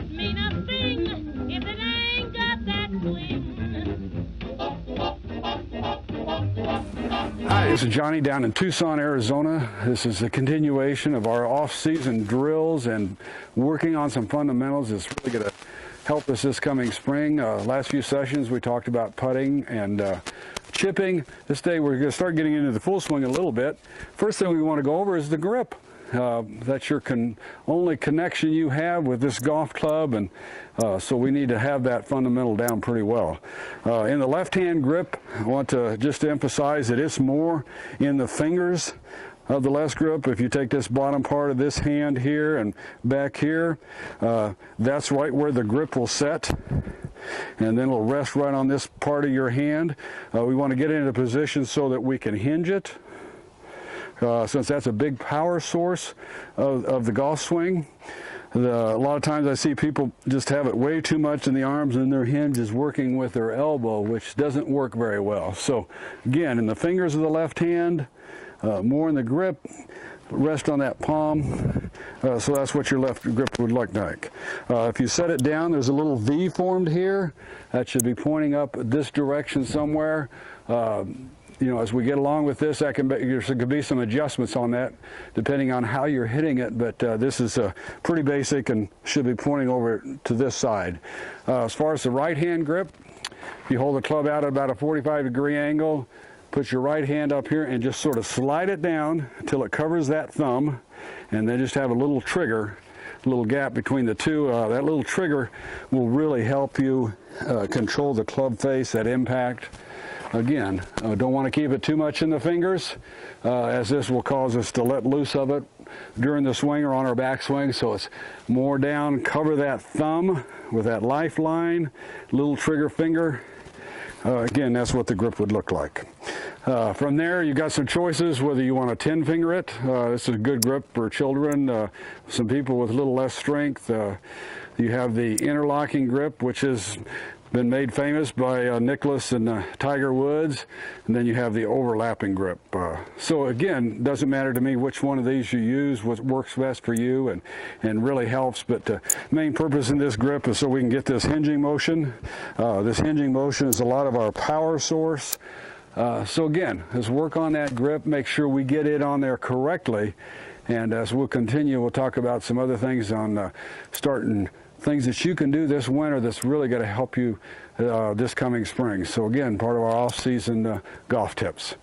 don't mean a thing if it ain't got that swing. Hi, this is Johnny down in Tucson, Arizona. This is a continuation of our off-season drills and working on some fundamentals that's really going to help us this coming spring. Last few sessions we talked about putting and chipping. This day we're going to start getting into the full swing a little bit. First thing we want to go over is the grip. That's your only connection you have with this golf club, and so we need to have that fundamental down pretty well. In the left-hand grip, I want to just emphasize that it's more in the fingers of the left grip. If you take this bottom part of this hand here and back here, that's right where the grip will set, and then it'll rest right on this part of your hand. We want to get into a position so that we can hinge it. Since that's a big power source of the golf swing. A lot of times I see people just have it way too much in the arms and their hinge is working with their elbow, which doesn't work very well. So again, in the fingers of the left hand, more in the grip, rest on that palm. So that's what your left grip would look like. If you set it down, there's a little V formed here. That should be pointing up this direction somewhere. You know, as we get along with this, there could be some adjustments on that depending on how you're hitting it, but this is pretty basic and should be pointing over to this side. As far as the right hand grip, you hold the club out at about a 45-degree angle, put your right hand up here and just sort of slide it down until it covers that thumb, and then just have a little trigger, a little gap between the two. That little trigger will really help you control the club face, that impact. Again, don't want to keep it too much in the fingers, as this will cause us to let loose of it during the swing or on our backswing. So it's more down, cover that thumb with that lifeline, little trigger finger. Again, that's what the grip would look like. From there, you've got some choices whether you want to 10-finger it. This is a good grip for children, some people with a little less strength. You have the interlocking grip, which has been made famous by Nicklaus and Tiger Woods, and then you have the overlapping grip. So again, doesn't matter to me which one of these you use, what works best for you and really helps, but the main purpose in this grip is so we can get this hinging motion. This hinging motion is a lot of our power source. So again, let's work on that grip, make sure we get it on there correctly, and as we'll continue, we'll talk about some other things on starting things that you can do this winter that's really going to help you this coming spring. So again, part of our off-season golf tips.